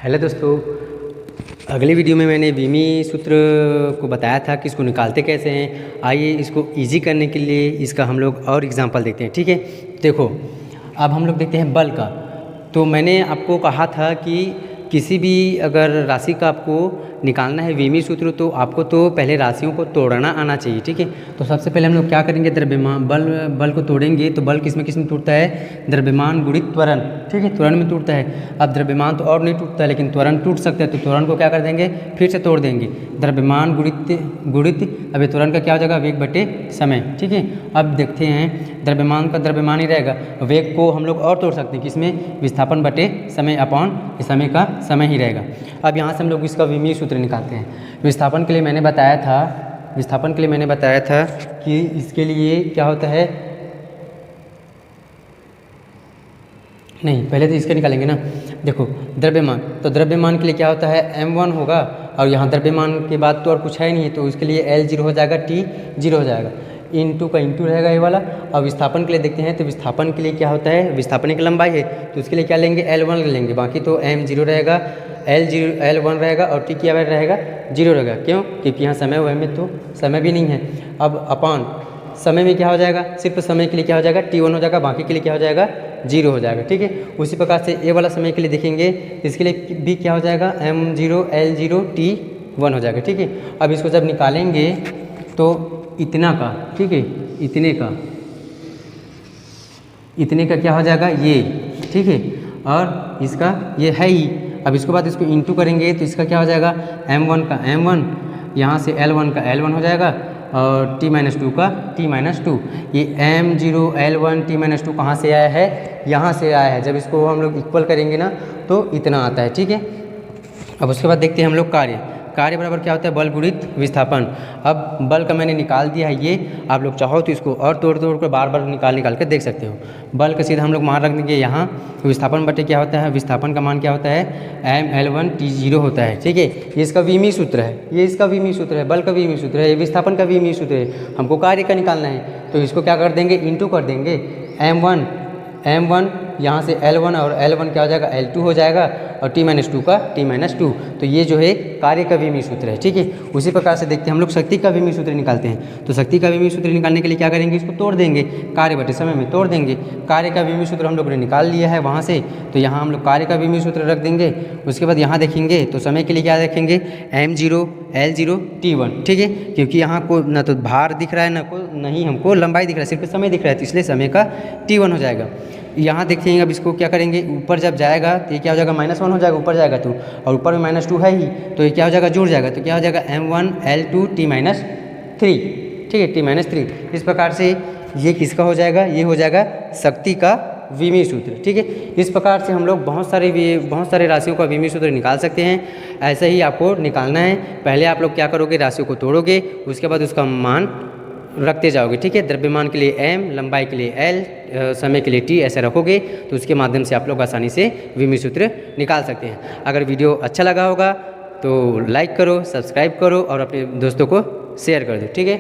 Hello दोस्तों, अगली video में मैंने वीमी सूत्र को बताया था कि इसको निकालते कैसे हैं। आइए इसको इजी करने के लिए इसका हम लोग और एग्जांपल देखते हैं। ठीक है, देखो अब हम लोग देखते हैं बल का। तो मैंने आपको कहा था कि किसी भी अगर राशि का आपको निकालना है वीमी सूत्र, तो आपको तो पहले राशियों को तोड़ना आना चाहिए। ठीक है, तो सबसे पहले हम लोग क्या करेंगे, द्रव्यमान बल को तोड़ेंगे। तो बल किस में टूटता है, द्रव्यमान गुणित त्वरण। ठीक है, त्वरण में टूटता है। अब द्रव्यमान तो और नहीं टूटता है, लेकिन त्वरण टूट सकता है। तो त्वरण को क्या कर देंगे, फिर से तोड़ देंगे। द्रव्यमान गुणित अब ये त्वरण का क्या हो जाएगा, वेग बटे समय। ठीक है, अब देखते हैं द्रव्यमान का द्रव्यमान ही रहेगा, वेग को हम लोग और तोड़ सकते हैं किसमें, विस्थापन बटे समय अपॉन समय का समय ही रहेगा। अब यहाँ से हम लोग इसका विमीय सूत्र निकालते हैं। विस्थापन के लिए मैंने बताया था कि इसके लिए क्या होता है, नहीं पहले तो इसका निकालेंगे ना। देखो द्रव्यमान, तो द्रव्यमान के लिए क्या होता है, m1 होगा। और यहाँ द्रव्यमान के बाद तो और कुछ है नहीं, तो इसके लिए L 0 हो जाएगा, T 0 हो जाएगा, इंटू का इंटू रहेगा ये वाला। अब विस्थापन के लिए देखते हैं, तो विस्थापन के लिए क्या होता है, विस्थापन की लंबाई है तो उसके लिए क्या लेंगे, L1 लेंगे। बाकी तो m0 रहेगा, L1 रहेगा और T क्या रहेगा, 0 रहेगा। क्यों, क्योंकि यहाँ समय वह में तो समय भी नहीं है। अब अपान समय में क्या हो जाएगा, सिर्फ समय के लिए क्या हो जाएगा, T1 हो जाएगा, बाकी के लिए क्या हो जाएगा, 0 हो जाएगा। ठीक है, उसी प्रकार से ये वाला समय के लिए देखेंगे, इसके लिए भी क्या हो जाएगा, m0 L0 T1 हो जाएगा। ठीक है, अब इसको जब निकालेंगे तो इतना का, ठीक है, इतने का क्या हो जाएगा ये, ठीक है, और इसका ये है ही। अब इसके बाद इसको इंटू करेंगे तो इसका क्या हो जाएगा, m1 का m1, यहाँ से L1 का L1 हो जाएगा और T-2 का T-2। ये m0 L1 T-2 कहाँ से आया है, यहाँ से आया है। जब इसको हम लोग इक्वल करेंगे ना तो इतना आता है। ठीक है, अब उसके बाद देखते हैं हम लोग कार्य बराबर क्या होता है, बल गुणित विस्थापन। अब बल का मैंने निकाल दिया है, ये आप लोग चाहो तो इसको और तोड़ कर बार बार निकाल कर देख सकते हो। बल का सीधा हम लोग मान रख देंगे यहाँ, विस्थापन बटे क्या होता है, विस्थापन का मान क्या होता है, mL1 T0 होता है। ठीक है, ये इसका विमीय सूत्र है, ये इसका विमीय सूत्र है, बल का विमीय सूत्र है, ये विस्थापन का विमीय सूत्र है। हमको कार्य का निकालना है तो इसको क्या कर देंगे, इंटू कर देंगे। m1 यहाँ से L1 और L1 क्या हो जाएगा, L2 हो जाएगा और T-2 का T-2। तो ये जो है कार्य का विमीय सूत्र है। ठीक है, उसी प्रकार से देखते हैं हम लोग शक्ति का विमीय सूत्र निकालते हैं। तो शक्ति का विमीय सूत्र निकालने के लिए क्या करेंगे, इसको तोड़ देंगे, कार्य बटे समय में तोड़ देंगे। कार्य का विमीय सूत्र हम लोग ने निकाल लिया है वहाँ से, तो यहाँ हम लोग कार्य का विमीय सूत्र रख देंगे। उसके बाद यहाँ देखेंगे तो समय के लिए क्या देखेंगे, m0 L0 T1। ठीक है, क्योंकि यहाँ को ना तो भार दिख रहा है ना ही हमको लंबाई दिख रहा है, सिर्फ समय दिख रहा है, तो इसलिए समय का T1 हो जाएगा। यहाँ देखेंगे, अब इसको क्या करेंगे, ऊपर जब जाएगा तो ये क्या हो जाएगा, -1 हो जाएगा ऊपर जाएगा तो, और ऊपर में -2 है ही, तो ये क्या हो जाएगा, जुड़ जाएगा। तो क्या हो जाएगा, m1 L2 T-3। ठीक है, T-3। इस प्रकार से ये किसका हो जाएगा, ये हो जाएगा शक्ति का विमीय सूत्र। ठीक है, इस प्रकार से हम लोग बहुत सारे राशियों का विमीय सूत्र निकाल सकते हैं। ऐसे ही आपको निकालना है। पहले आप लोग क्या करोगे, राशियों को तोड़ोगे, उसके बाद उसका मान रखते जाओगे। ठीक है, द्रव्यमान के लिए m, लंबाई के लिए L, समय के लिए T ऐसे रखोगे तो उसके माध्यम से आप लोग आसानी से विमीय सूत्र निकाल सकते हैं। अगर वीडियो अच्छा लगा होगा तो लाइक करो, सब्सक्राइब करो और अपने दोस्तों को शेयर कर दो। ठीक है।